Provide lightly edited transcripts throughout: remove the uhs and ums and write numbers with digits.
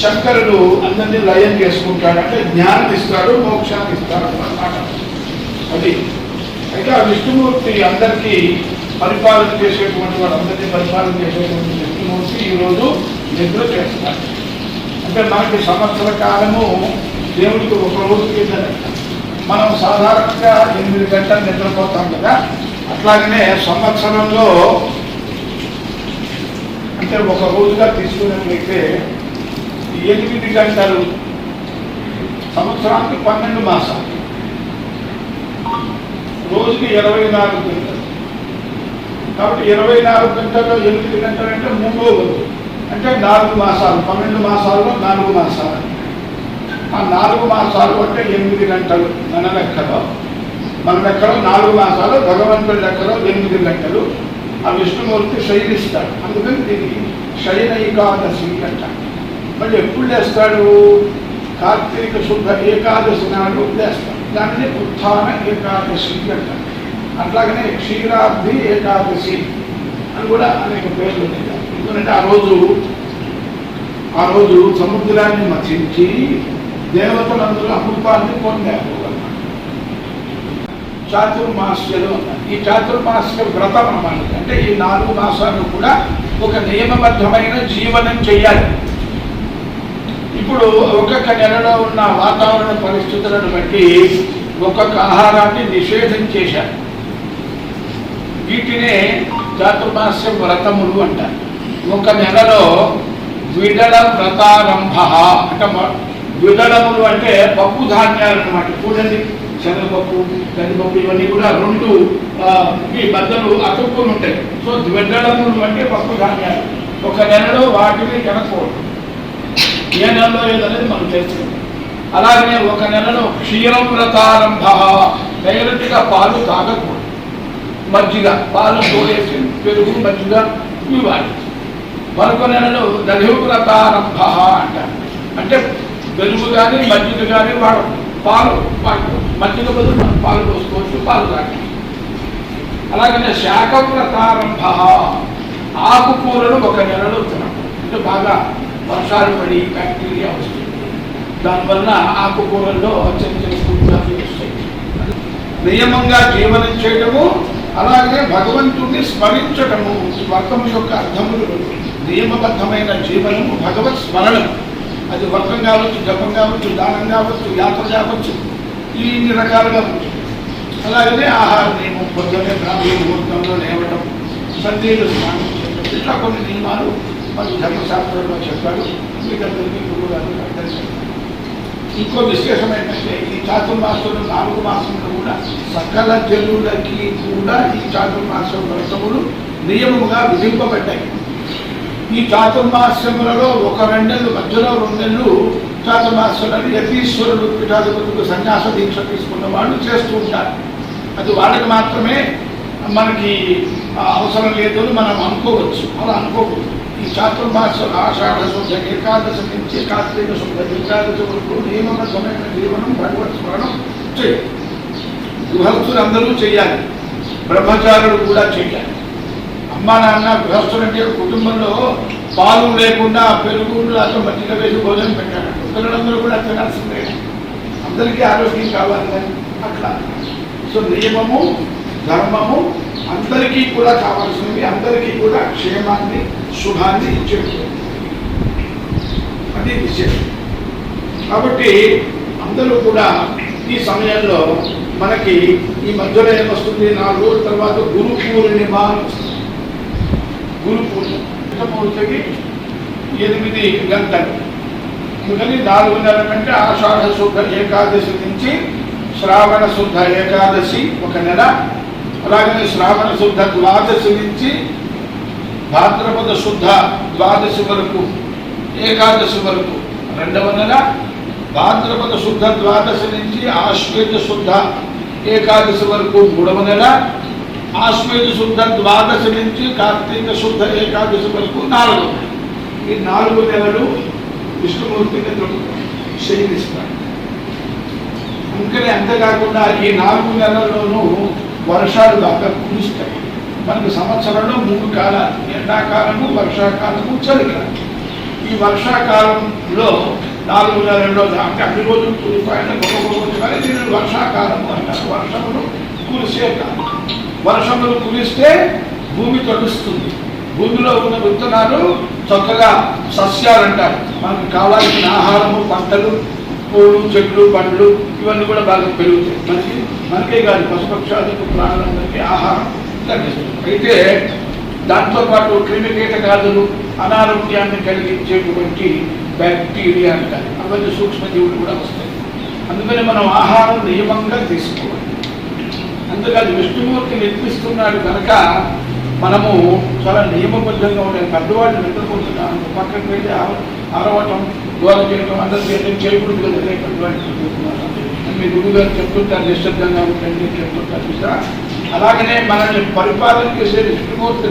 శంకరుడు అందరినీ లయం చేసుకుంటాడు, అంటే జ్ఞానం ఇస్తాడు, మోక్షాన్ని ఇస్తాడు అన్నమాట. అది అయితే ఆ విష్ణుమూర్తి అందరికీ పరిపాలన చేసేటువంటి వాడు, అందరినీ పరిపాలన చేసేటువంటి విష్ణుమూర్తి ఈరోజు నిద్ర చేస్తాడు. అంటే మనకి సంవత్సర కాలము దేవుడికి ఒక రోజు కింద మనం సాధారణంగా 8 గంటలు నిద్రపోతాం కదా, అట్లాగనే సంవత్సరంలో అంటే ఒక రోజుగా తీసుకున్నట్లయితే 8 గంటలు, సంవత్సరానికి 12 మాసాలు, రోజుకి 24 గంటలు. కాబట్టి 24 గంటల్లో 8 గంటలు అంటే 3వ రోజు, అంటే 4 మాసాలు, 12 మాసాల్లో 4 మాసాలు. ఆ 4 మాసాలు అంటే 8 గంటలు మన లెక్కలో. మన లెక్కలో 4 మాసాలు, భగవంతుడి లెక్కలో 8 గంటలు. ఆ విష్ణుమూర్తి శయనిస్తాడు, అందుకని దీన్ని శయన ఏకాదశి అంటాడు. మళ్ళీ ఎప్పుడు లేస్తాడు? కార్తీక శుద్ధ ఏకాదశి నాడు లేస్తాడు, దానిని ఉత్థాన ఏకాదశి అంటారు. అట్లాగనే క్షీరాబ్ది ఏకాదశి అని కూడా అనేక పేర్లు ఉన్నాయి. ఎందుకంటే ఆ రోజు సముద్రాన్ని మచించి దేవతలందరూ అమృతాన్ని పొందారు. చాతుర్మాస్యలు అన్నారు. ఈ చాతుర్మాస్య వ్రతం అన్నమాట. అంటే ఈ 4 మాసాలు కూడా ఒక నియమబద్ధమైన జీవనం చేయాలి. ఇప్పుడు ఒక్కొక్క నెలలో ఉన్న వాతావరణ పరిస్థితులను బట్టి ఒక్కొక్క ఆహారాన్ని నిషేధం చేశారు. వీటినే చాతుర్మాస్య వ్రతములు అంటారు. ఒక నెలలో ద్విదళ వ్రతారంభ అంటే ద్విదళములు అంటే పప్పు ధాన్యాలు అన్నమాట. చూడండి, శనగపప్పు, కందిపప్పు ఇవన్నీ కూడా 2 బద్దలు అతుక్కుని ఉంటాయి. సో ద్విదళములు అంటే పప్పు ధాన్యాలు. ఒక నెలలో వాటిని తినకూడదు. ఏ నెలలో ఏదనేది మనం తెలుసుకుంటాం. అలాగనే ఒక నెలలో క్షీరం వ్రతారంభ, డైరెక్ట్గా పాలు తాగకూడదు. మజ్జిగ, పాలు తోడేసి పెరుగు, మజ్జిగ ఇవ్వాలి. మరొక నెలలో దధి వ్రతారంభ అంటారు. అంటే పెరుగు కానీ మజ్జిగ కానీ పాలు మజ్జిగ బదులు మనం పాలు పోసుకోవచ్చు, పాలు తాగాలి. అలాగనే శాఖ వ్రతారంభ, ఆకుకూరలు ఒక నెలలో తినడం. అంటే బాగా వర్షాలు పడి బ్యాక్టీరియా వస్తుంది, దానివల్ల ఆకుకూరల్లో చిన్న పురుగులు వస్తాయి. నియమంగా జీవనం చేయటము, అలాగే భగవంతుడిని స్మరించటము వ్రతం యొక్క అర్థములు. నియమబద్ధమైన జీవనము భగవత్ స్మరణం. అది వ్రతం కావచ్చు, జపం కావచ్చు, దానం కావచ్చు, యాత్ర కావచ్చు, ఇన్ని రకాలుగా ఉంటుంది. అలాగనే ఆహార నియమం, పొద్దున్నే బ్రాహ్మీ ముహూర్తంలో లేవటం, సంధ్యలు స్నానం చేయడం, ఇట్లా కొన్ని నియమాలు మన ధర్మశాస్త్రంలో చెప్పాడు. మీకందరికీ కూడా ఇంకో విశేషం ఏంటంటే ఈ చాతుర్మాసంలో 4 మాసంలో కూడా సకల జనులకి కూడా ఈ చాతుర్మాసం వ్రతములు నియమముగా విధింపబడ్డాయి. ఈ చాతుర్మాసములలో ఒక 2 నెలలు, మధ్యలో 2 నెలలు చాతుర్మాసాలని యతీశ్వరుడు పీఠాధిపతులకు సన్యాస దీక్ష తీసుకున్న వాళ్ళు చేస్తూ ఉంటారు. అది వాళ్ళకి మాత్రమే మనకి అవసరం లేదు అని మనం అనుకోవచ్చు. అలా అనుకోకూడదు. ఈ చాతుర్మాసం ఆషాఢ శుద్ధ ఏకాదశి నుంచి కార్తీక శుద్ధ ఏకాదశి వరకు నియమబద్ధమైన జీవనం, భగవత్ స్మరణం చేయాలి. గృహస్థులు అందరూ చేయాలి, బ్రహ్మచారులు కూడా చేయాలి. అమ్మా నాన్న గృహస్థులు అంటే కుటుంబంలో పాలు లేకుండా పెరుగు అట్లా మజ్జిగ వేసి భోజనం పెట్టారు. పిల్లలందరూ కూడా తినాల్సిందే, అందరికీ ఆరోగ్యం కావాలి కానీ అట్లా. సో నియమము, ధర్మము అందరికీ కూడా కావాల్సినవి, అందరికీ కూడా క్షేమాన్ని, శుభాన్ని ఇచ్చేది. అది విషయం. కాబట్టి అందరూ కూడా ఈ సమయంలో మనకి ఈ మధ్యలో ఏమొస్తుంది, 4 రోజుల తర్వాత గురు పూర్ణిమ వస్తుంది. గురు పూర్ణిమకి 8 గంటలు. అందుకని 4 నెలల కంటే ఆషాఢ శుద్ధ ఏకాదశి నుంచి శ్రావణ శుద్ధ ఏకాదశి ఒక నెల, అలాగనే శ్రావణ శుద్ధ ద్వాదశి నుంచి భాద్రపద శుద్ధ ద్వాదశి వరకు, ఏకాదశి వరకు 2వ నెల, భాద్రపద శుద్ధ ద్వాదశి నుంచి ఆశ్వేజ శుద్ధ ఏకాదశి వరకు 3వ నెల, ఆశ్వేజ శుద్ధ ద్వాదశి నుంచి కార్తీక శుద్ధ ఏకాదశి వరకు 4వ నెల. ఈ 4 నెలలు విష్ణుమూర్తిని శయనిస్తాడు. అందుకనే అంతేకాకుండా ఈ 4 నెలల్లోనూ వర్షాలు బాగా కురుస్తాయి. మనకు సంవత్సరంలో 3 కాలాలు, ఎండాకాలము, వర్షాకాలము, చలికాలం. ఈ ఈ వర్షాకాలంలో 4 నెలల్లో అంటే అన్ని రోజులు కురిపోయిన కానీ దీనిని వర్షాకాలం అంటారు. వర్షములు కురిసే కాలం. వర్షములు కురిస్తే భూమి తడుస్తుంది. భూమిలో ఉన్న విత్తనాలు చక్కగా సస్యాలు అంటారు. మనకు కావాల్సిన ఆహారము, పంటలు, పూలు, చెట్లు, పండ్లు ఇవన్నీ కూడా బాగా పెరుగుతాయి. మనకే కాదు పశుపక్షాలకు ప్రాణులందరికీ ఆహారం లభిస్తుంది. అయితే దాంతోపాటు క్రిమికీటకాదులు అనారోగ్యాన్ని కలిగించేటువంటి బ్యాక్టీరియా అంటారు. అవన్నీ సూక్ష్మజీవులు కూడా వస్తాయి. అందుకని మనం ఆహారం నియమంగా తీసుకోవాలి. అందుకని విష్ణుమూర్తి నిర్మిస్తున్నాడు కనుక మనము చాలా నియమబద్ధంగా ఉండాలి. పెద్దవాళ్ళు నిద్రపోతున్నాను పక్కన వెళ్ళి అరవటం, గోల చేయడం, అందరూ చేయకూడదు కదా. పెద్దవాళ్ళు మీ గురువు గారు చెప్తుంటారు నిశ్శబ్దంగా ఉంటుంది చెప్తుంటారు చూసా. అలాగనే మనల్ని పరిపాలన చేసే విష్ణుమూర్తి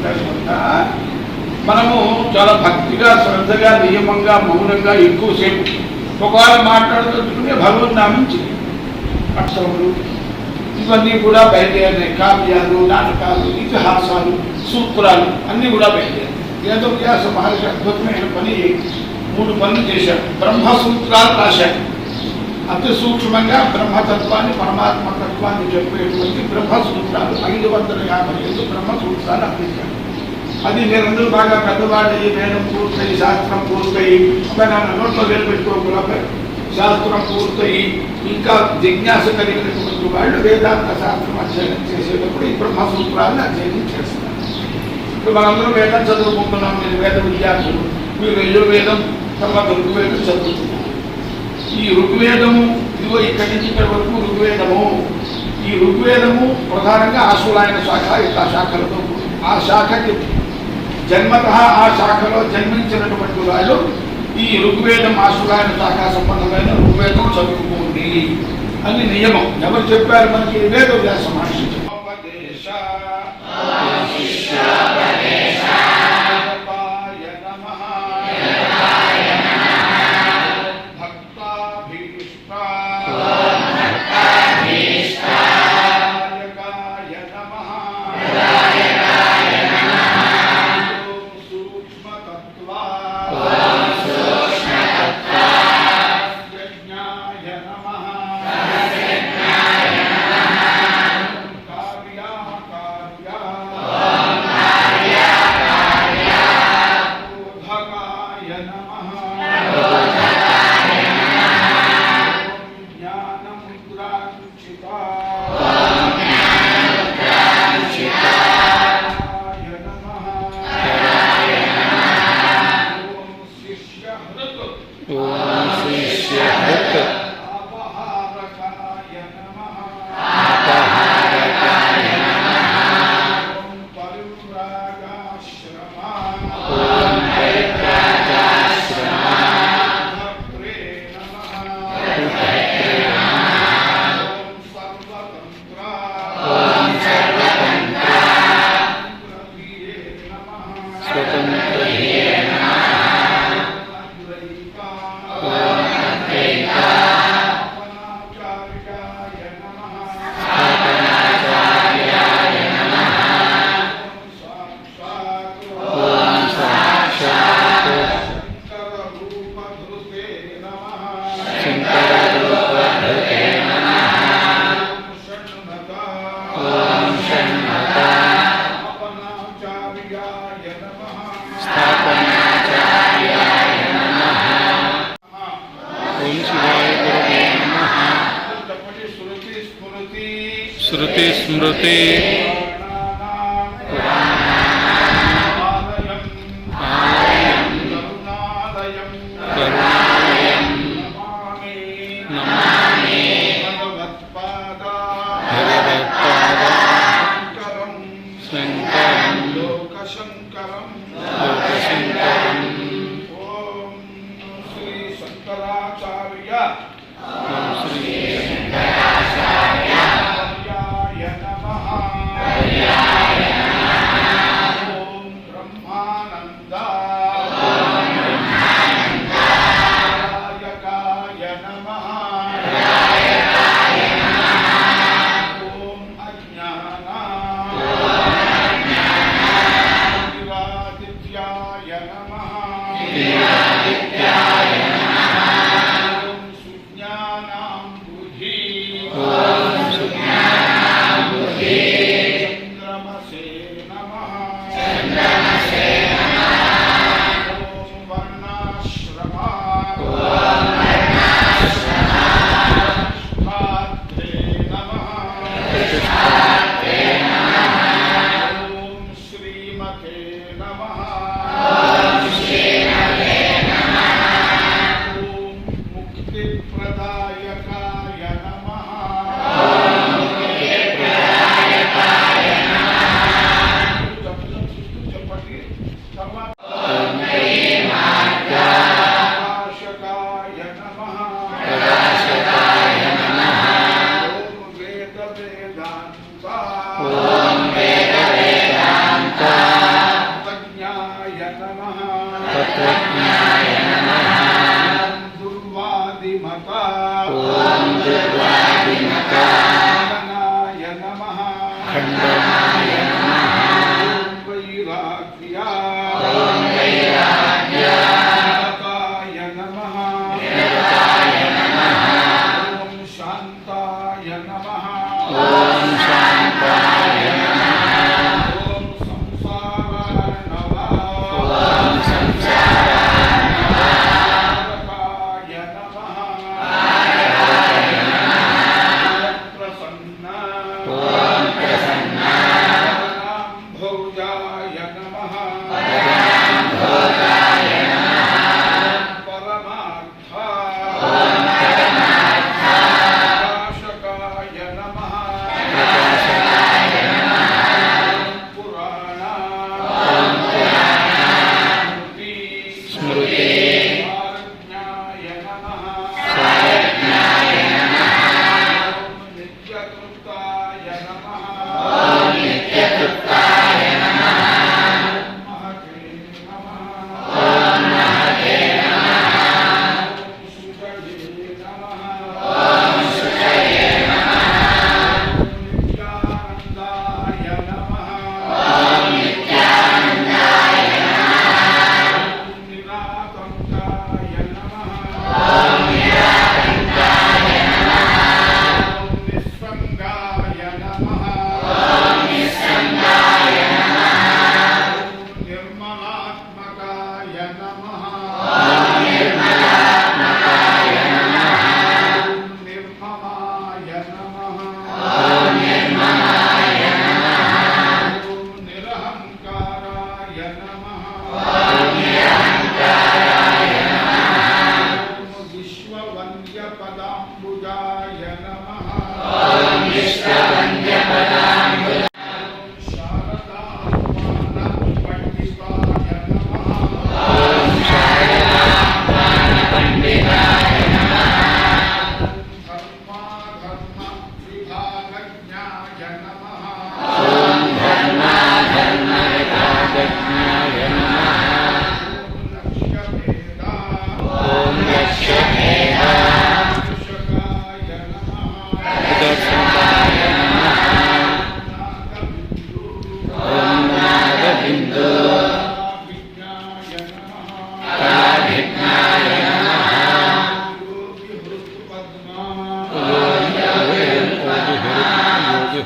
కనుక మనము చాలా భక్తిగా, శ్రద్ధగా, నియమంగా, మౌనంగా ఎక్కువసేపు ఒకవేళ మాట్లాడుతుంటే భగవన్ నామించి అక్షరములు ఇవన్నీ కూడా బయలుదేరినాయి. కావ్యాలు, నాటకాలు, ఇతిహాసాలు, సూత్రాలు అన్నీ కూడా బయలుదేరాయి. వేదవ్యాస మహర్షి అద్భుతమైన పని 3 పనులు చేశాడు. బ్రహ్మసూత్రాలు రాశాడు. అతి సూక్ష్మంగా బ్రహ్మతత్వాన్ని, పరమాత్మ తత్వాన్ని చెప్పేటువంటి బ్రహ్మసూత్రాలు 555 బ్రహ్మసూత్రాలు అందించాడు. అది మీరందరూ బాగా పెద్దవాళ్ళయి, వేదం పూర్తయి, శాస్త్రం పూర్తయి, నోట్లో వేలు పెట్టుకోకుండా శాస్త్రం పూర్తయి ఇంకా జిజ్ఞాస కలిగినటువంటి వాళ్ళు వేదాంత శాస్త్రం అధ్యయనం చేసేటప్పుడు ఈ బ్రహ్మసూత్రాలను అధ్యయనం చేస్తారు. ఇప్పుడు మనందరం వేదం చదువుకుంటున్నాం. మీరు వేద విద్యార్థులు, మీరు యజుర్వేదం తర్వాత ఋగ్వేదం చదువుతున్నారు. ఈ ఋగ్వేదము ఇదిగో ఇక్కడి నుంచి ఇక్కడి వరకు ఋగ్వేదము. ఈ ఋగ్వేదము ప్రధానంగా ఆశులాయన శాఖ ఇట్లా శాఖలతో ఆ శాఖకి జన్మత ఆ శాఖలో జన్మించినటువంటి వాళ్ళు ఈ ఋగ్వేదం ఆశులాయన శాఖ సంబంధమైన ఋగ్వేదం చదువుకోండి అని నియమం. ఎవరు చెప్పారు మనకి? వేదవ్యాస మహర్షి. श्रुति स्मृति करुणालयं नमामि भगवत्पादा शंकरं लोकशंकरं ओम श्री शंकराचार्य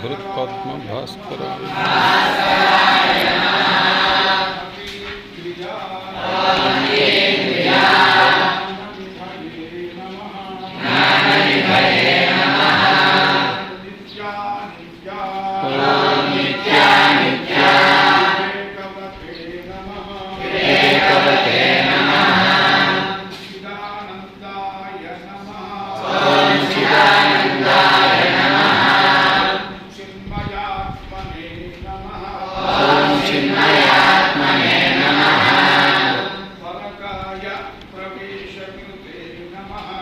हृत्पद्म भास्कर Namaha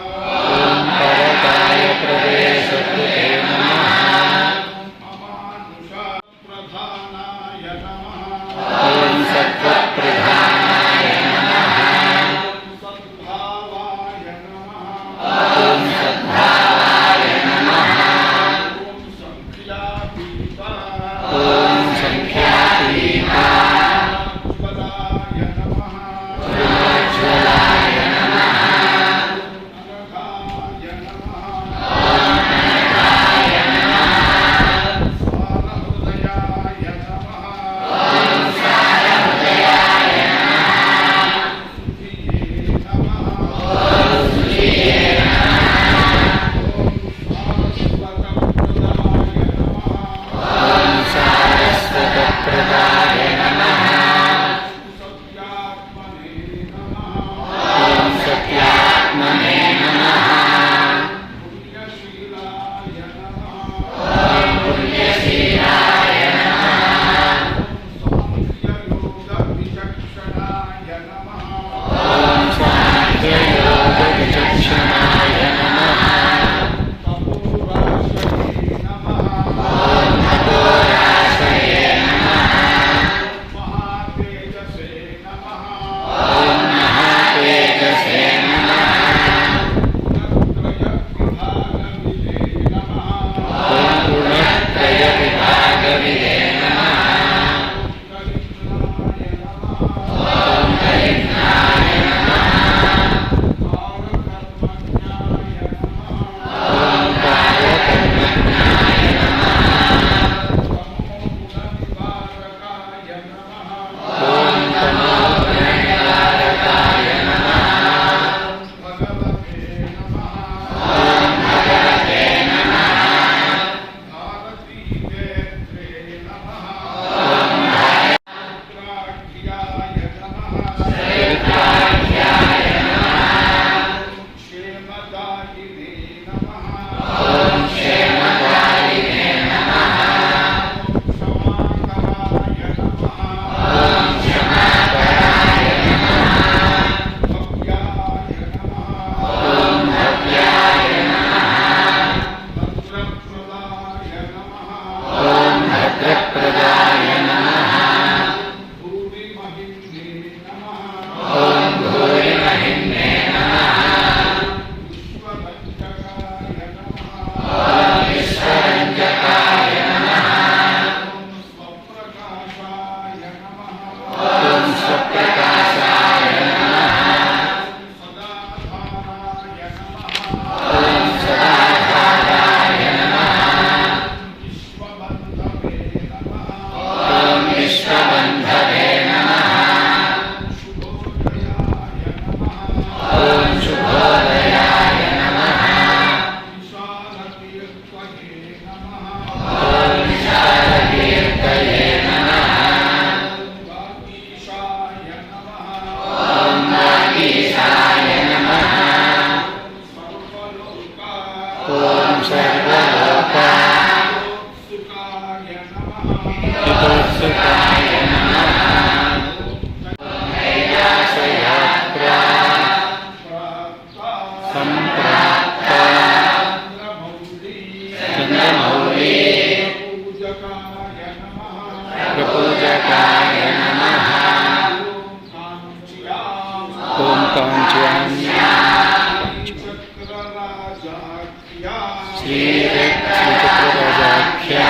श्रीचक्रराजाख्या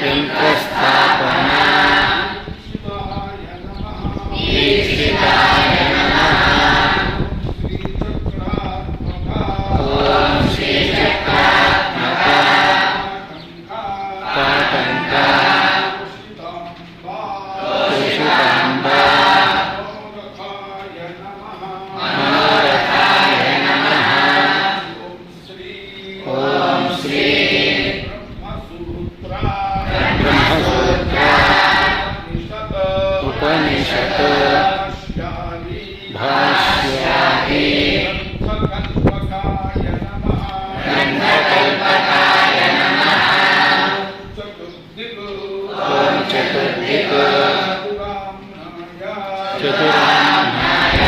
यन्त्रस्थापना दीक्षिताय नमः ॐ श्रीचक्रात्मका ताटङ्का कुशुताम्बा मनोरथाय नमः ॐ श्री ब्रह्मसूत्र उपनिषत् भाष्यादि ग्रन्थकल्पकाय नमः ॐ चतुर्दिक् चतुराम्नाय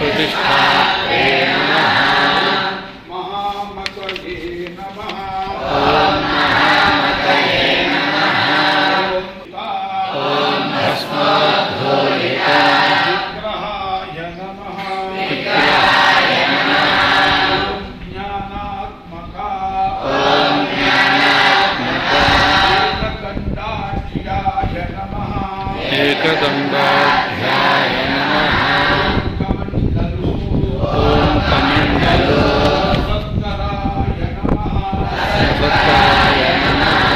प्रतिष्ठात्रे नमः ॐ महामतये नमः ॐ भस्मोद्धूलिता विग्रहाय नमः ॐ ज्ञानात्मका एकदण्डाढ्याय नमः ॐ कमण्डलो सत्कराय नमः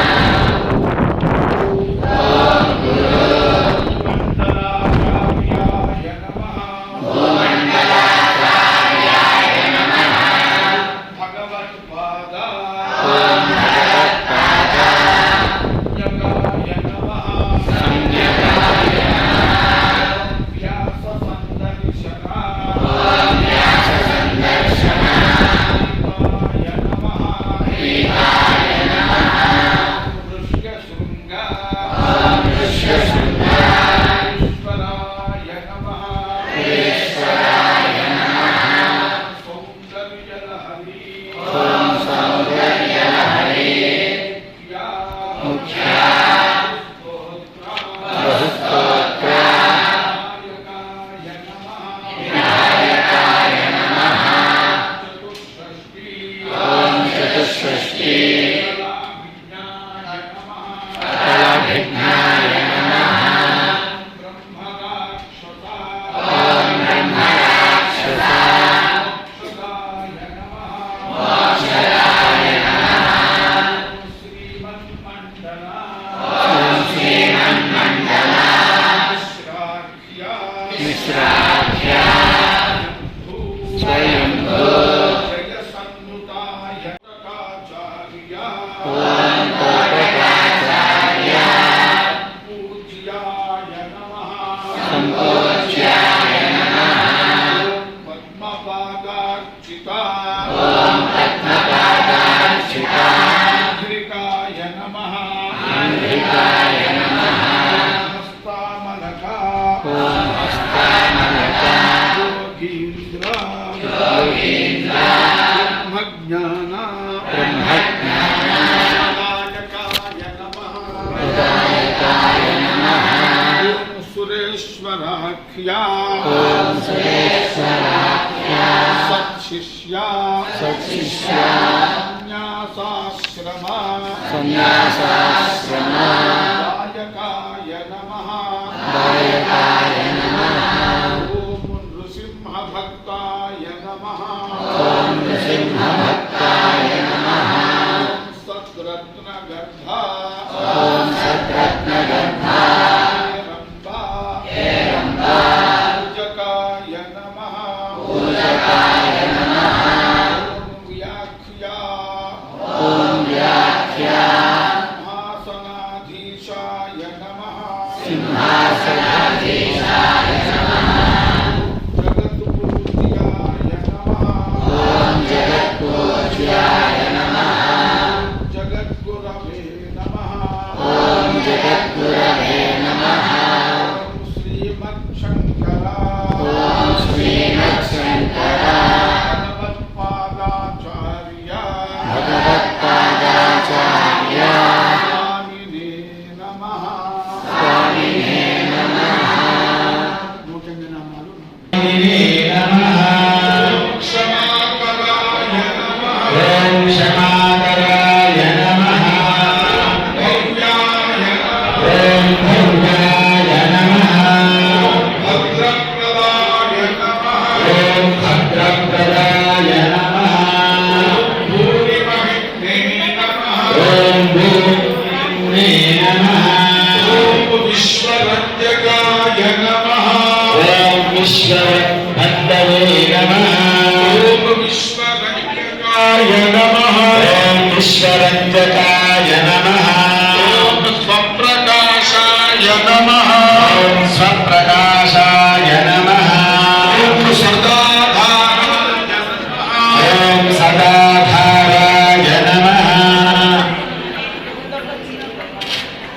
ॐ गुरो भूमण्डलाचार्याय नमः ॐ भगवत्पादा संज्ञकाय पीताय नमः ॐ ऋष्यशृङ्गाय ईश्वराय नमः ॐ सौन्दर्यलहरी मुख्या बहुस्तोत्रा विधायकाय नमः ॐ चतुष्षष्टि कलाभिज्ञाय नमः ॐ ब्रह्मराक्षसा मोक्षदाय नमः ॐ श्रीमन्मण्डला मिश्राख्या स्वयंभू ॐ कोटकाचार्य सम्पूज्याय नमः ॐ पद्मपादार्चिता आन्ध्रिकाय नमः ॐ हस्तामलका योगीन्द्र उदायकाय नमः सुरेश्वराख्या ॐ सुरेश्वराख्या सत्शिष्या संन्यासाश्रमा दायकाय नमः ॐ नृसिंहभक्ताय नमः सद्रत्नगर्भा पूजकाय नमः व्याख्या सिंहासनाधीशाय नमः जगत्पूज्याय नमः जगद्गुरवे नमः श्रीमच्छङ्करा विश्वभद्रवे नमः ओम विश्वरंजकाय नमः ॐ विश्वरञ्जकाय नमः ओम स्वप्रकाशाय नमः ॐ स्वप्रकाशाय